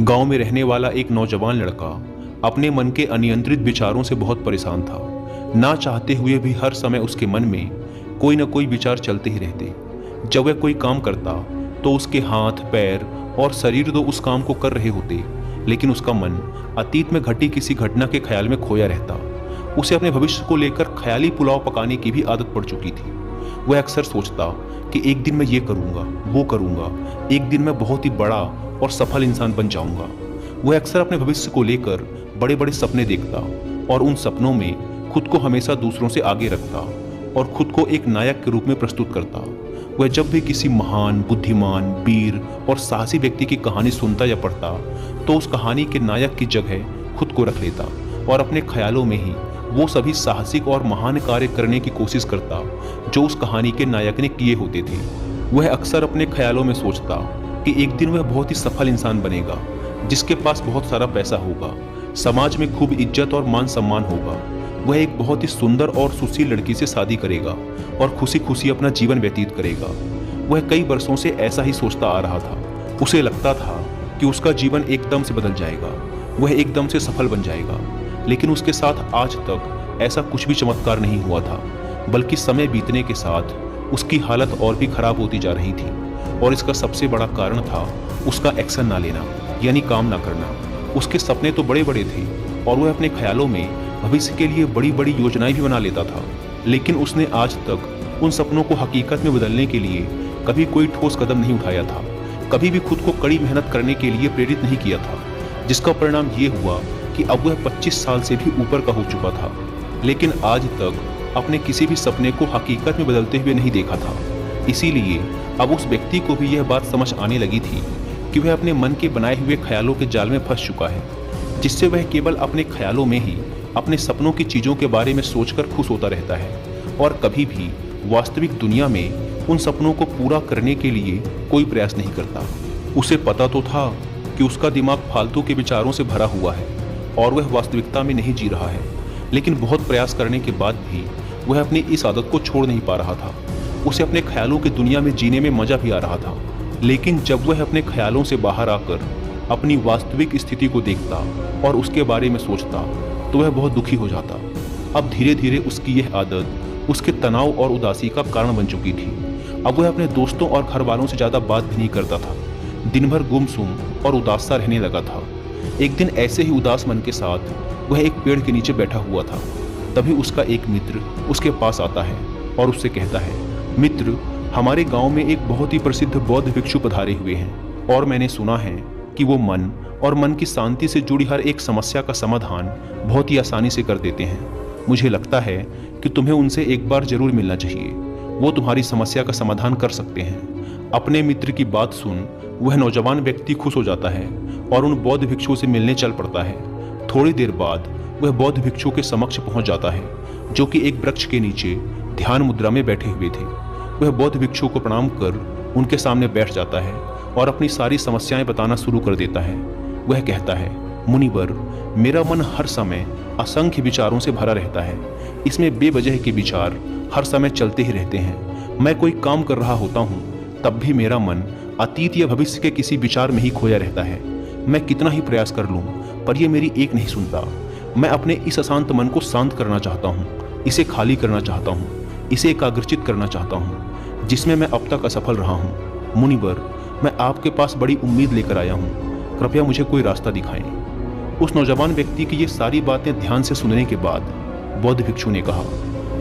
गांव में रहने वाला एक नौजवान लड़का अपने मन के अनियंत्रित विचारों से बहुत परेशान था। ना चाहते हुए भी हर समय उसके मन में कोई न कोई विचार चलते ही रहते। जब वह कोई काम करता तो उसके हाथ, पैर और शरीर तो उस काम को कर रहे होते, लेकिन उसका मन अतीत में घटी किसी घटना के ख्याल में खोया रहता। उसे अपने भविष्य को लेकर ख्याली पुलाव पकाने की भी आदत पड़ चुकी थी। वह अक्सर सोचता कि एक दिन मैं ये करूँगा, वो करूँगा, एक दिन मैं बहुत ही बड़ा और सफल इंसान बन जाऊँगा। वह अक्सर अपने भविष्य को लेकर बड़े बड़े सपने देखता और उन सपनों में खुद को हमेशा दूसरों से आगे रखता और खुद को एक नायक के रूप में प्रस्तुत करता। वह जब भी किसी महान, बुद्धिमान, वीर और साहसी व्यक्ति की कहानी सुनता या पढ़ता तो उस कहानी के नायक की जगह खुद को रख लेता और अपने ख्यालों में ही वो सभी साहसिक और महान कार्य करने की कोशिश करता जो उस कहानी के नायक ने किए होते थे। वह अक्सर अपने ख्यालों में सोचता कि एक दिन वह बहुत ही सफल इंसान बनेगा, जिसके पास बहुत सारा पैसा होगा, समाज में खूब इज्जत और मान सम्मान होगा। वह एक बहुत ही सुंदर और सुशील लड़की से शादी करेगा और खुशी खुशी अपना जीवन व्यतीत करेगा। वह कई वर्षों से ऐसा ही सोचता आ रहा था। उसे लगता था कि उसका जीवन एकदम से बदल जाएगा, वह एकदम से सफल बन जाएगा, लेकिन उसके साथ आज तक ऐसा कुछ भी चमत्कार नहीं हुआ था, बल्कि समय बीतने के साथ उसकी हालत और भी खराब होती जा रही थी। और इसका सबसे बड़ा कारण था उसका एक्शन ना लेना, यानी काम ना करना। उसके सपने तो बड़े बड़े थे और वह अपने ख्यालों में भविष्य के लिए बड़ी बड़ी योजनाएं भी बना लेता था, लेकिन उसने आज तक उन सपनों को हकीकत में बदलने के लिए कभी कोई ठोस कदम नहीं उठाया था, कभी भी खुद को कड़ी मेहनत करने के लिए प्रेरित नहीं किया था, जिसका परिणाम ये हुआ कि अब वह 25 साल से भी ऊपर का हो चुका था, लेकिन आज तक अपने किसी भी सपने को हकीकत में बदलते हुए नहीं देखा था। इसीलिए अब उस व्यक्ति को भी यह बात समझ आने लगी थी कि वह अपने मन के बनाए हुए ख्यालों के जाल में फंस चुका है, जिससे वह केवल अपने ख्यालों में ही अपने सपनों की चीज़ों के बारे में सोचकर खुश होता रहता है और कभी भी वास्तविक दुनिया में उन सपनों को पूरा करने के लिए कोई प्रयास नहीं करता। उसे पता तो था कि उसका दिमाग फालतू के विचारों से भरा हुआ है और वह वास्तविकता में नहीं जी रहा है, लेकिन बहुत प्रयास करने के बाद भी वह अपनी इस आदत को छोड़ नहीं पा रहा था। उसे अपने ख्यालों की दुनिया में जीने में मजा भी आ रहा था, लेकिन जब वह अपने ख्यालों से बाहर आकर अपनी वास्तविक स्थिति को देखता और उसके बारे में सोचता तो वह बहुत दुखी हो जाता। अब धीरे धीरे उसकी यह आदत उसके तनाव और उदासी का कारण बन चुकी थी। अब वह अपने दोस्तों और घर वालों से ज़्यादा बात भी नहीं करता था, दिन भर गुमसुम और उदास सा रहने लगा था। एक दिन ऐसे ही उदास मन के साथ वह एक पेड़ के नीचे बैठा हुआ था। तभी उसका एक मित्र उसके पास आता है और उससे कहता है, मित्र, हमारे गांव में एक बहुत ही प्रसिद्ध बौद्ध भिक्षु पधारे हुए हैं और मैंने सुना है कि वो मन और मन की शांति से जुड़ी हर एक समस्या का समाधान बहुत ही आसानी से कर देते हैं। मुझे लगता है कि तुम्हें उनसे एक बार जरूर मिलना चाहिए, वो तुम्हारी समस्या का समाधान कर सकते हैं। अपने मित्र की बात सुन वह नौजवान व्यक्ति खुश हो जाता है और उन बौद्ध भिक्षुओं से मिलने चल पड़ता है। थोड़ी देर बाद वह बौद्ध भिक्षु के समक्ष पहुंच जाता है, जो कि एक वृक्ष के नीचे ध्यान मुद्रा में बैठे हुए थे। वह बौद्ध भिक्षु को प्रणाम कर उनके सामने बैठ जाता है और अपनी सारी समस्याएं बताना शुरू कर देता है। वह कहता है, मुनिवर, मेरा मन हर समय असंख्य विचारों से भरा रहता है। इसमें बेवजह के विचार हर समय चलते ही रहते हैं। मैं कोई काम कर रहा होता हूँ तब भी मेरा मन अतीत या भविष्य के किसी विचार में ही खोया रहता है। मैं कितना ही प्रयास कर लूँ पर यह मेरी एक नहीं सुनता। मैं अपने इस अशांत मन को शांत करना चाहता हूँ, इसे खाली करना चाहता हूँ, इसे एकाग्रचित करना चाहता हूँ, जिसमें मैं अब तक असफल रहा हूँ। मुनिवर, मैं आपके पास बड़ी उम्मीद लेकर आया हूँ, कृपया मुझे कोई रास्ता दिखाएं। उस नौजवान व्यक्ति की ये सारी बातें ध्यान से सुनने के बाद बौद्ध भिक्षु ने कहा,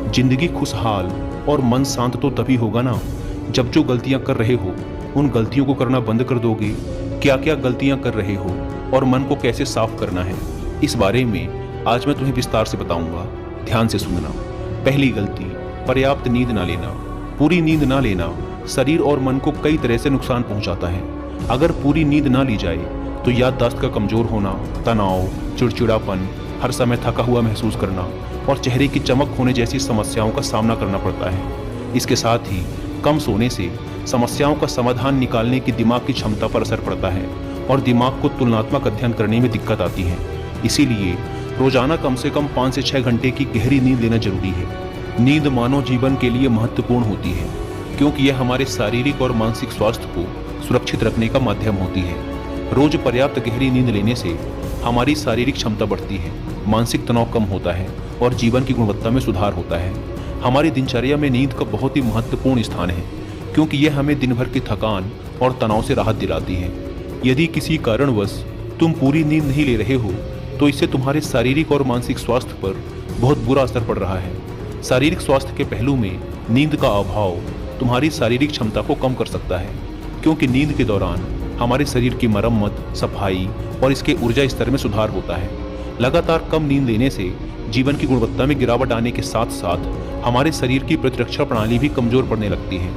जिंदगी खुशहाल और मन शांत तो तभी होगा ना जब जो गलतियाँ कर रहे हो उन गलतियों को करना बंद कर दोगे। क्या क्या गलतियाँ कर रहे हो और मन को कैसे साफ करना है, इस बारे में आज मैं तुम्हें विस्तार से बताऊंगा। ध्यान से सुनना। पहली गलती, पर्याप्त नींद ना लेना। पूरी नींद ना लेना शरीर और मन को कई तरह से नुकसान पहुंचाता है। अगर पूरी नींद ना ली जाए तो याददाश्त का कमजोर होना, तनाव, चिड़चिड़ापन, हर समय थका हुआ महसूस करना और चेहरे की चमक होने जैसी समस्याओं का सामना करना पड़ता है। इसके साथ ही कम सोने से समस्याओं का समाधान निकालने की दिमाग की क्षमता पर असर पड़ता है और दिमाग को तुलनात्मक अध्ययन करने में दिक्कत आती है। इसीलिए रोजाना कम से कम 5 से 6 घंटे की गहरी नींद लेना जरूरी है। नींद मानव जीवन के लिए महत्वपूर्ण होती है क्योंकि यह हमारे शारीरिक और मानसिक स्वास्थ्य को सुरक्षित रखने का माध्यम होती है। रोज पर्याप्त गहरी नींद लेने से हमारी शारीरिक क्षमता बढ़ती है, मानसिक तनाव कम होता है और जीवन की गुणवत्ता में सुधार होता है। हमारी दिनचर्या में नींद का बहुत ही महत्वपूर्ण स्थान है, क्योंकि यह हमें दिन भर की थकान और तनाव से राहत दिलाती है। यदि किसी कारणवश तुम पूरी नींद नहीं ले रहे हो तो इससे तुम्हारे शारीरिक और मानसिक स्वास्थ्य पर बहुत बुरा असर पड़ रहा है। शारीरिक स्वास्थ्य के पहलू में नींद का अभाव तुम्हारी शारीरिक क्षमता को कम कर सकता है, क्योंकि नींद के दौरान हमारे शरीर की मरम्मत, सफाई और इसके ऊर्जा स्तर में सुधार होता है। लगातार कम नींद लेने से जीवन की गुणवत्ता में गिरावट आने के साथ साथ हमारे शरीर की प्रतिरक्षा प्रणाली भी कमजोर पड़ने लगती है,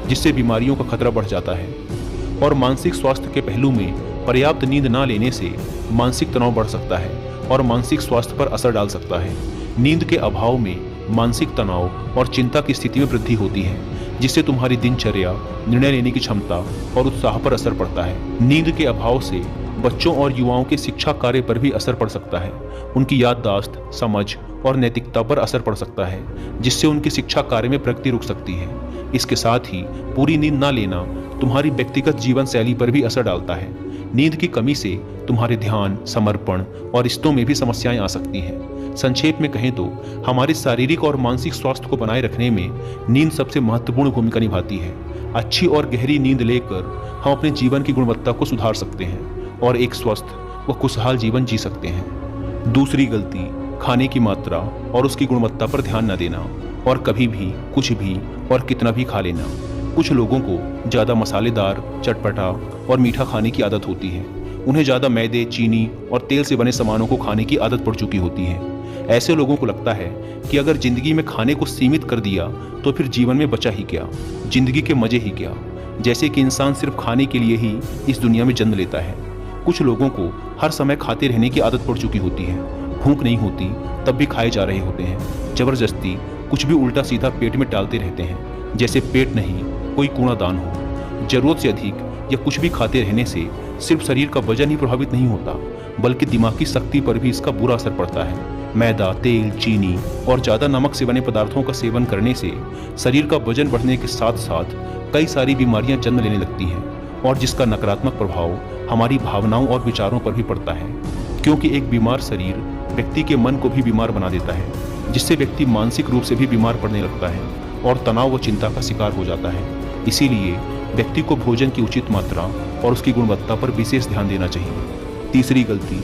जिससे बीमारियों का खतरा बढ़ जाता है। और मानसिक स्वास्थ्य के पहलू में पर्याप्त नींद न लेने से मानसिक तनाव बढ़ सकता है और मानसिक स्वास्थ्य पर असर डाल सकता है। नींद के अभाव में मानसिक तनाव और चिंता की स्थिति में वृद्धि होती है, जिससे तुम्हारी दिनचर्या, निर्णय लेने की क्षमता और उत्साह पर असर पड़ता है। नींद के अभाव से बच्चों और युवाओं के शिक्षा कार्य पर भी असर पड़ सकता है। उनकी याददाश्त, समझ और नैतिकता पर असर पड़ सकता है, जिससे उनकी शिक्षा कार्य में प्रगति रुक सकती है। इसके साथ ही पूरी नींद न लेना तुम्हारी व्यक्तिगत जीवन शैली पर भी असर डालता है। नींद की कमी से तुम्हारे ध्यान, समर्पण और रिश्तों में भी समस्याएं आ सकती हैं। संक्षेप में कहें तो हमारे शारीरिक और मानसिक स्वास्थ्य को बनाए रखने में नींद सबसे महत्वपूर्ण भूमिका निभाती है। अच्छी और गहरी नींद लेकर हम अपने जीवन की गुणवत्ता को सुधार सकते हैं और एक स्वस्थ व खुशहाल जीवन जी सकते हैं। दूसरी गलती, खाने की मात्रा और उसकी गुणवत्ता पर ध्यान न देना और कभी भी कुछ भी और कितना भी खा लेना। कुछ लोगों को ज़्यादा मसालेदार, चटपटा और मीठा खाने की आदत होती है। उन्हें ज़्यादा मैदे, चीनी और तेल से बने सामानों को खाने की आदत पड़ चुकी होती है। ऐसे लोगों को लगता है कि अगर जिंदगी में खाने को सीमित कर दिया तो फिर जीवन में बचा ही क्या, जिंदगी के मजे ही क्या। जैसे कि इंसान सिर्फ खाने के लिए ही इस दुनिया में जन्म लेता है। कुछ लोगों को हर समय खाते रहने की आदत पड़ चुकी होती है। भूख नहीं होती तब भी खाए जा रहे होते हैं। जबरदस्ती कुछ भी उल्टा सीधा पेट में डालते रहते हैं, जैसे पेट नहीं कोई कूड़ादान हो। जरूरत से अधिक या कुछ भी खाते रहने से सिर्फ शरीर का वजन ही प्रभावित नहीं होता, बल्कि दिमागी शक्ति पर भी इसका बुरा असर पड़ता है। मैदा, तेल, चीनी और ज़्यादा नमक से बने पदार्थों का सेवन करने से शरीर का वजन बढ़ने के साथ साथ कई सारी बीमारियां जन्म लेने लगती हैं, और जिसका नकारात्मक प्रभाव हमारी भावनाओं और विचारों पर भी पड़ता है, क्योंकि एक बीमार शरीर व्यक्ति के मन को भी बीमार बना देता है, जिससे व्यक्ति मानसिक रूप से भी बीमार पड़ने लगता है और तनाव व चिंता का शिकार हो जाता है। इसीलिए व्यक्ति को भोजन की उचित मात्रा और उसकी गुणवत्ता पर विशेष ध्यान देना चाहिए। तीसरी गलती,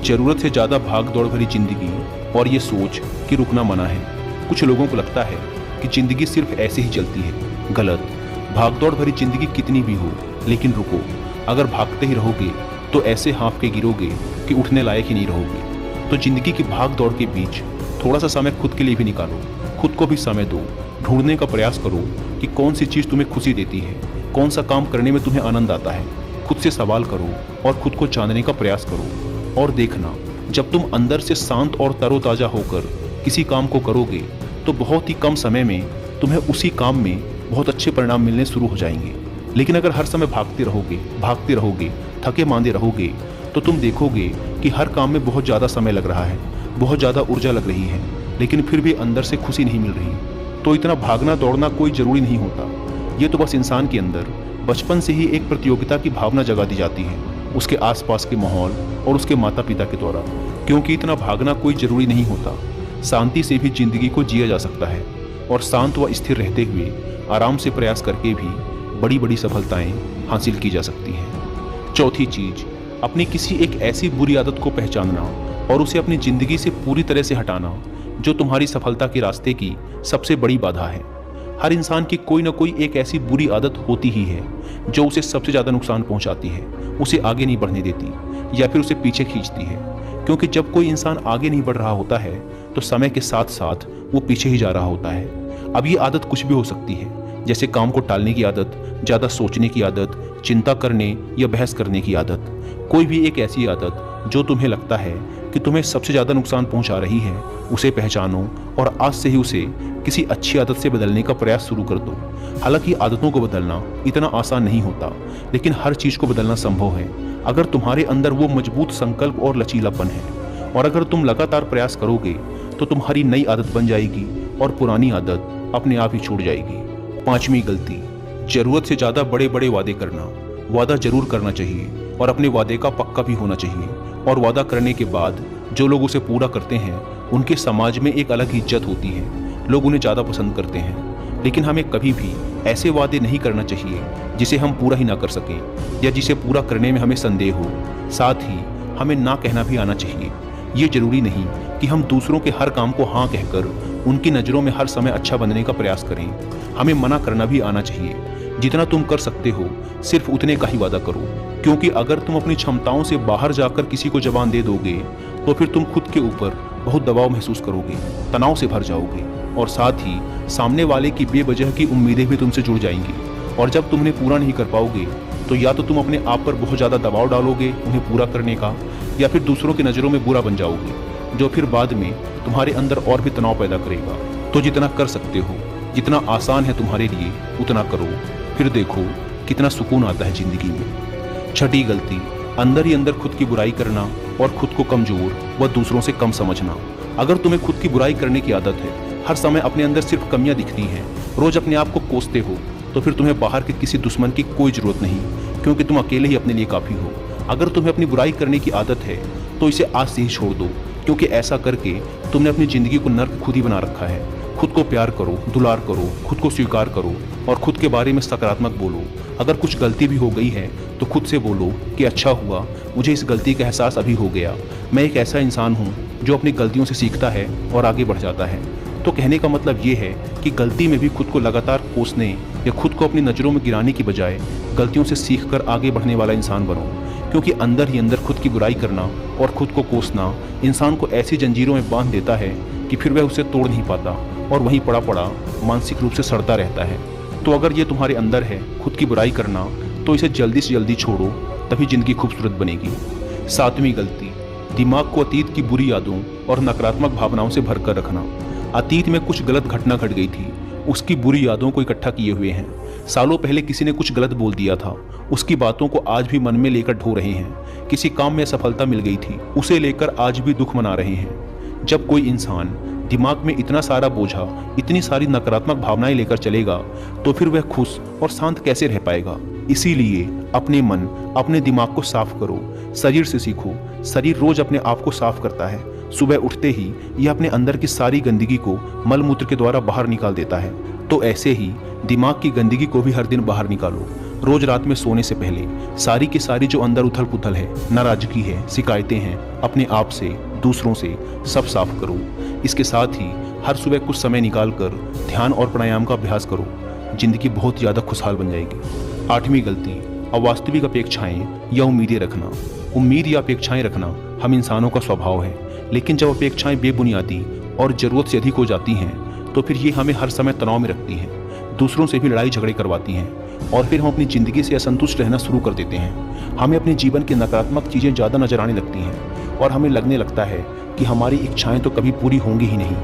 जरूरत से ज़्यादा भाग दौड़ भरी जिंदगी और ये सोच कि रुकना मना है। कुछ लोगों को लगता है कि जिंदगी सिर्फ ऐसे ही चलती है। गलत। भाग दौड़ भरी जिंदगी कितनी भी हो, लेकिन रुको। अगर भागते ही रहोगे तो ऐसे हाँफ के गिरोगे कि उठने लायक ही नहीं रहोगे। तो जिंदगी की भाग दौड़ के बीच थोड़ा सा समय खुद के लिए भी निकालो, खुद को भी समय दो। ढूंढने का प्रयास करो कि कौन सी चीज़ तुम्हें खुशी देती है, कौन सा काम करने में तुम्हें आनंद आता है। खुद से सवाल करो और खुद को जानने का प्रयास करो। और देखना, जब तुम अंदर से शांत और तरोताज़ा होकर किसी काम को करोगे तो बहुत ही कम समय में तुम्हें उसी काम में बहुत अच्छे परिणाम मिलने शुरू हो जाएंगे। लेकिन अगर हर समय भागते रहोगे, थके मांदे रहोगे, तो तुम देखोगे कि हर काम में बहुत ज़्यादा समय लग रहा है, बहुत ज़्यादा ऊर्जा लग रही है, लेकिन फिर भी अंदर से खुशी नहीं मिल रही। तो इतना भागना दौड़ना कोई ज़रूरी नहीं होता। ये तो बस इंसान के अंदर बचपन से ही एक प्रतियोगिता की भावना जगा दी जाती है, उसके आसपास के माहौल और उसके माता पिता के द्वारा। क्योंकि इतना भागना कोई ज़रूरी नहीं होता। शांति से भी जिंदगी को जिया जा सकता है, और शांत व स्थिर रहते हुए आराम से प्रयास करके भी बड़ी बड़ी सफलताएं हासिल की जा सकती हैं। चौथी चीज़, अपनी किसी एक ऐसी बुरी आदत को पहचानना और उसे अपनी ज़िंदगी से पूरी तरह से हटाना जो तुम्हारी सफलता के रास्ते की सबसे बड़ी बाधा है। हर इंसान की कोई ना कोई एक ऐसी बुरी आदत होती ही है जो उसे सबसे ज़्यादा नुकसान पहुंचाती है, उसे आगे नहीं बढ़ने देती या फिर उसे पीछे खींचती है। क्योंकि जब कोई इंसान आगे नहीं बढ़ रहा होता है तो समय के साथ साथ वो पीछे ही जा रहा होता है। अब ये आदत कुछ भी हो सकती है, जैसे काम को टालने की आदत, ज़्यादा सोचने की आदत, चिंता करने या बहस करने की आदत। कोई भी एक ऐसी आदत जो तुम्हें लगता है कि तुम्हें सबसे ज़्यादा नुकसान पहुंचा रही है, उसे पहचानो और आज से ही उसे किसी अच्छी आदत से बदलने का प्रयास शुरू कर दो। हालांकि आदतों को बदलना इतना आसान नहीं होता, लेकिन हर चीज़ को बदलना संभव है अगर तुम्हारे अंदर वो मजबूत संकल्प और लचीलापन है। और अगर तुम लगातार प्रयास करोगे तो तुम्हारी नई आदत बन जाएगी और पुरानी आदत अपने आप ही छूट जाएगी। पांचवी गलती, जरूरत से ज़्यादा बड़े बड़े वादे करना। वादा जरूर करना चाहिए, और अपने वादे का पक्का भी होना चाहिए। और वादा करने के बाद जो लोग उसे पूरा करते हैं उनके समाज में एक अलग ही इज्जत होती है, लोग उन्हें ज़्यादा पसंद करते हैं। लेकिन हमें कभी भी ऐसे वादे नहीं करना चाहिए जिसे हम पूरा ही ना कर सकें या जिसे पूरा करने में हमें संदेह हो। साथ ही हमें ना कहना भी आना चाहिए। ये जरूरी नहीं कि हम दूसरों के हर काम को हाँ कहकर उनकी नज़रों में हर समय अच्छा बनने का प्रयास करें। हमें मना करना भी आना चाहिए। जितना तुम कर सकते हो सिर्फ उतने का ही वादा करो, क्योंकि अगर तुम अपनी क्षमताओं से बाहर जाकर किसी को जबान दे दोगे तो फिर तुम खुद के ऊपर बहुत दबाव महसूस करोगे, तनाव से भर जाओगे और साथ ही सामने वाले की बेवजह की उम्मीदें भी तुमसे जुड़ जाएंगी। और जब तुम उन्हें पूरा नहीं कर पाओगे तो या तो तुम अपने आप पर बहुत ज़्यादा दबाव डालोगे उन्हें पूरा करने का, या फिर दूसरों की नज़रों में बुरा बन जाओगे, जो फिर बाद में तुम्हारे अंदर और भी तनाव पैदा करेगा। तो जितना कर सकते हो, जितना आसान है तुम्हारे लिए, उतना करो, फिर देखो कितना सुकून आता है जिंदगी में। छठी गलती, अंदर ही अंदर खुद की बुराई करना और खुद को कमजोर व दूसरों से कम समझना। अगर तुम्हें खुद की बुराई करने की आदत है, हर समय अपने अंदर सिर्फ कमियां दिखती हैं, रोज अपने आप को कोसते हो, तो फिर तुम्हें बाहर के किसी दुश्मन की कोई जरूरत नहीं, क्योंकि तुम अकेले ही अपने लिए काफ़ी हो। अगर तुम्हें अपनी बुराई करने की आदत है तो इसे आज से ही छोड़ दो, क्योंकि ऐसा करके तुमने अपनी ज़िंदगी को नर्क खुद ही बना रखा है। खुद को प्यार करो, दुलार करो, खुद को स्वीकार करो और खुद के बारे में सकारात्मक बोलो। अगर कुछ गलती भी हो गई है तो खुद से बोलो कि अच्छा हुआ, मुझे इस गलती का एहसास अभी हो गया। मैं एक ऐसा इंसान हूँ जो अपनी गलतियों से सीखता है और आगे बढ़ जाता है। तो कहने का मतलब ये है कि गलती में भी खुद को लगातार कोसने या खुद को अपनी नज़रों में गिराने की बजाय गलतियों से सीखकर आगे बढ़ने वाला इंसान बनो, क्योंकि अंदर ही अंदर खुद की बुराई करना और खुद को कोसना इंसान को ऐसी जंजीरों में बांध देता है कि फिर वह उसे तोड़ नहीं पाता और वहीं पड़ा पड़ा मानसिक रूप से सड़ता रहता है। तो अगर ये तुम्हारे अंदर है खुद की बुराई करना, तो इसे जल्दी से जल्दी छोड़ो, तभी ज़िंदगी खूबसूरत बनेगी। सातवीं गलती, दिमाग को अतीत की बुरी यादों और नकारात्मक भावनाओं से भरकर रखना। अतीत में कुछ गलत घटना घट गई थी, उसकी बुरी यादों को इकट्ठा किए हुए हैं। सालों पहले किसी ने कुछ गलत बोल दिया था, उसकी बातों को आज भी मन में लेकर ढो रहे हैं। किसी काम में सफलता मिल गई थी, उसे लेकर आज भी दुख मना रहे हैं। जब कोई इंसान दिमाग में इतना सारा बोझा, इतनी सारी नकारात्मक भावनाएं लेकर चलेगा तो फिर वह खुश और शांत कैसे रह पाएगा। इसीलिए अपने मन, अपने दिमाग को साफ करो। शरीर से सीखो, शरीर रोज अपने आप को साफ करता है। सुबह उठते ही यह अपने अंदर की सारी गंदगी को मल मूत्र के द्वारा बाहर निकाल देता है। तो ऐसे ही दिमाग की गंदगी को भी हर दिन बाहर निकालो। रोज रात में सोने से पहले सारी की सारी जो अंदर उथल पुथल है, नाराजगी है, शिकायतें हैं, अपने आप से, दूसरों से, सब साफ करो। इसके साथ ही हर सुबह कुछ समय निकाल कर ध्यान और प्राणायाम का अभ्यास करो। जिंदगी बहुत ज़्यादा खुशहाल बन जाएगी। आठवीं गलती, अवास्तविक अपेक्षाएं या उम्मीदें रखना। उम्मीद या अपेक्षाएं रखना हम इंसानों का स्वभाव है, लेकिन जब अपेक्षाएं बेबुनियादी और ज़रूरत से अधिक हो जाती हैं तो फिर ये हमें हर समय तनाव में रखती हैं, दूसरों से भी लड़ाई झगड़े करवाती हैं और फिर हम अपनी ज़िंदगी से असंतुष्ट रहना शुरू कर देते हैं। हमें अपने जीवन की नकारात्मक चीज़ें ज़्यादा नजर आने लगती हैं और हमें लगने लगता है कि हमारी इच्छाएं तो कभी पूरी होंगी ही नहीं।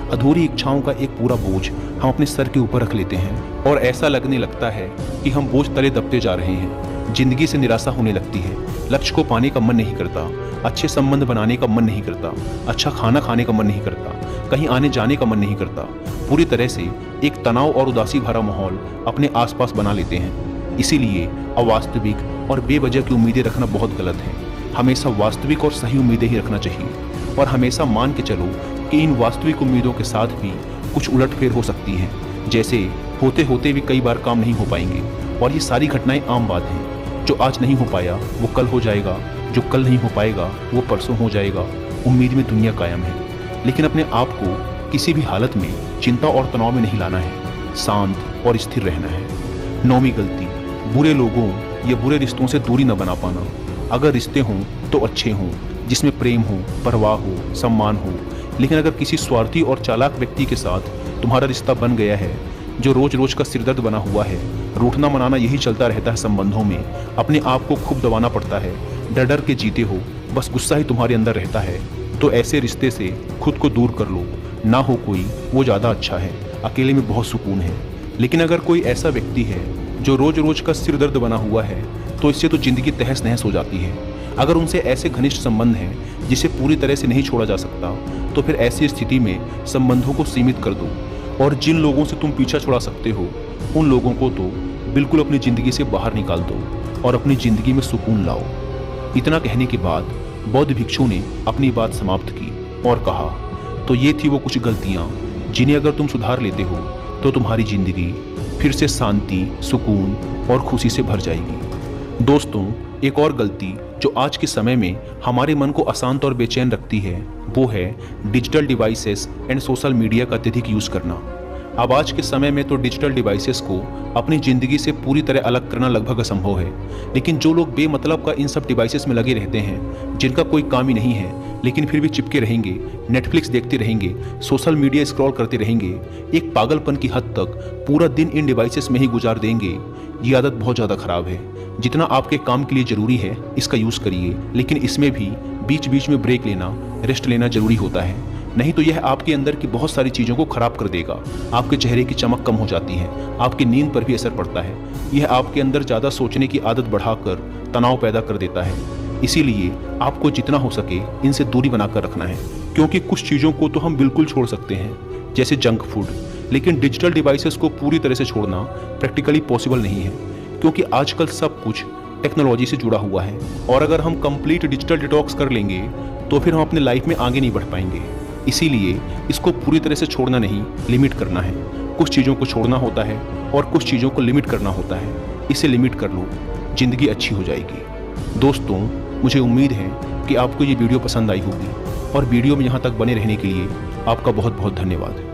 अधूरी इच्छाओं का एक पूरा बोझ हम अपने सर के ऊपर रख लेते हैं और ऐसा लगने लगता है कि हम बोझ तले दबते जा रहे हैं। जिंदगी से निराशा होने लगती है, लक्ष्य को पाने का मन नहीं करता, अच्छे संबंध बनाने का मन नहीं करता, अच्छा खाना खाने का मन नहीं करता, कहीं आने जाने का मन नहीं करता। पूरी तरह से एक तनाव और उदासी भरा माहौल अपने आसपास बना लेते हैं। इसीलिए अवास्तविक और बेवजह की उम्मीदें रखना बहुत गलत है। हमेशा वास्तविक और सही उम्मीदें ही रखना चाहिए और हमेशा मान के चलो कि इन वास्तविक उम्मीदों के साथ भी कुछ उलटफेर हो सकती है। जैसे होते होते भी कई बार काम नहीं हो पाएंगे और ये सारी घटनाएं आम बात हैं। जो आज नहीं हो पाया वो कल हो जाएगा, जो कल नहीं हो पाएगा वो परसों हो जाएगा। उम्मीद में दुनिया कायम है, लेकिन अपने आप को किसी भी हालत में चिंता और तनाव में नहीं लाना है, शांत और स्थिर रहना है। नौवीं गलती, बुरे लोगों या बुरे रिश्तों से दूरी न बना पाना। अगर रिश्ते हों तो अच्छे हों, जिसमें प्रेम हो, परवाह हो, सम्मान हो, लेकिन अगर किसी स्वार्थी और चालाक व्यक्ति के साथ तुम्हारा रिश्ता बन गया है जो रोज रोज का सिरदर्द बना हुआ है, रूठना मनाना यही चलता रहता है संबंधों में, अपने आप को खूब दबाना पड़ता है, डर डर के जीते हो, बस गुस्सा ही तुम्हारे अंदर रहता है, तो ऐसे रिश्ते से खुद को दूर कर लो। ना हो कोई वो ज़्यादा अच्छा है, अकेले में बहुत सुकून है। लेकिन अगर कोई ऐसा व्यक्ति है जो रोज रोज का सिरदर्द बना हुआ है तो इससे तो जिंदगी तहस नहस हो जाती है। अगर उनसे ऐसे घनिष्ठ संबंध हैं जिसे पूरी तरह से नहीं छोड़ा जा सकता, तो फिर ऐसी स्थिति में संबंधों को सीमित कर दो और जिन लोगों से तुम पीछा छुड़ा सकते हो उन लोगों को तो बिल्कुल अपनी ज़िंदगी से बाहर निकाल दो और अपनी ज़िंदगी में सुकून लाओ। इतना कहने के बाद बौद्ध भिक्षु ने अपनी बात समाप्त की और कहा, तो ये थी वो कुछ गलतियाँ जिन्हें अगर तुम सुधार लेते हो तो तुम्हारी जिंदगी फिर से शांति, सुकून और खुशी से भर जाएगी। दोस्तों, एक और गलती जो आज के समय में हमारे मन को अशांत और बेचैन रखती है वो है digital devices and social media का अत्यधिक यूज़ करना। अब आज के समय में तो डिजिटल डिवाइसेस को अपनी ज़िंदगी से पूरी तरह अलग करना लगभग असंभव है, लेकिन जो लोग बेमतलब का इन सब डिवाइसेस में लगे रहते हैं, जिनका कोई काम ही नहीं है लेकिन फिर भी चिपके रहेंगे, नेटफ्लिक्स देखते रहेंगे, सोशल मीडिया स्क्रॉल करते रहेंगे, एक पागलपन की हद तक पूरा दिन इन डिवाइसेस में ही गुजार देंगे, ये आदत बहुत ज़्यादा ख़राब है। जितना आपके काम के लिए ज़रूरी है इसका यूज़ करिए, लेकिन इसमें भी बीच बीच में ब्रेक लेना, रेस्ट लेना ज़रूरी होता है। नहीं तो यह आपके अंदर की बहुत सारी चीज़ों को खराब कर देगा। आपके चेहरे की चमक कम हो जाती है, आपकी नींद पर भी असर पड़ता है। यह आपके अंदर ज़्यादा सोचने की आदत बढ़ाकर तनाव पैदा कर देता है। इसीलिए आपको जितना हो सके इनसे दूरी बनाकर रखना है, क्योंकि कुछ चीज़ों को तो हम बिल्कुल छोड़ सकते हैं जैसे जंक फूड, लेकिन डिजिटल डिवाइसेस को पूरी तरह से छोड़ना प्रैक्टिकली पॉसिबल नहीं है, क्योंकि आजकल सब कुछ टेक्नोलॉजी से जुड़ा हुआ है और अगर हम कंप्लीट डिजिटल डिटॉक्स कर लेंगे तो फिर हम अपने लाइफ में आगे नहीं बढ़ पाएंगे। इसीलिए इसको पूरी तरह से छोड़ना नहीं, लिमिट करना है। कुछ चीज़ों को छोड़ना होता है और कुछ चीज़ों को लिमिट करना होता है। इसे लिमिट कर लो, ज़िंदगी अच्छी हो जाएगी। दोस्तों, मुझे उम्मीद है कि आपको ये वीडियो पसंद आई होगी और वीडियो में यहाँ तक बने रहने के लिए आपका बहुत बहुत धन्यवाद।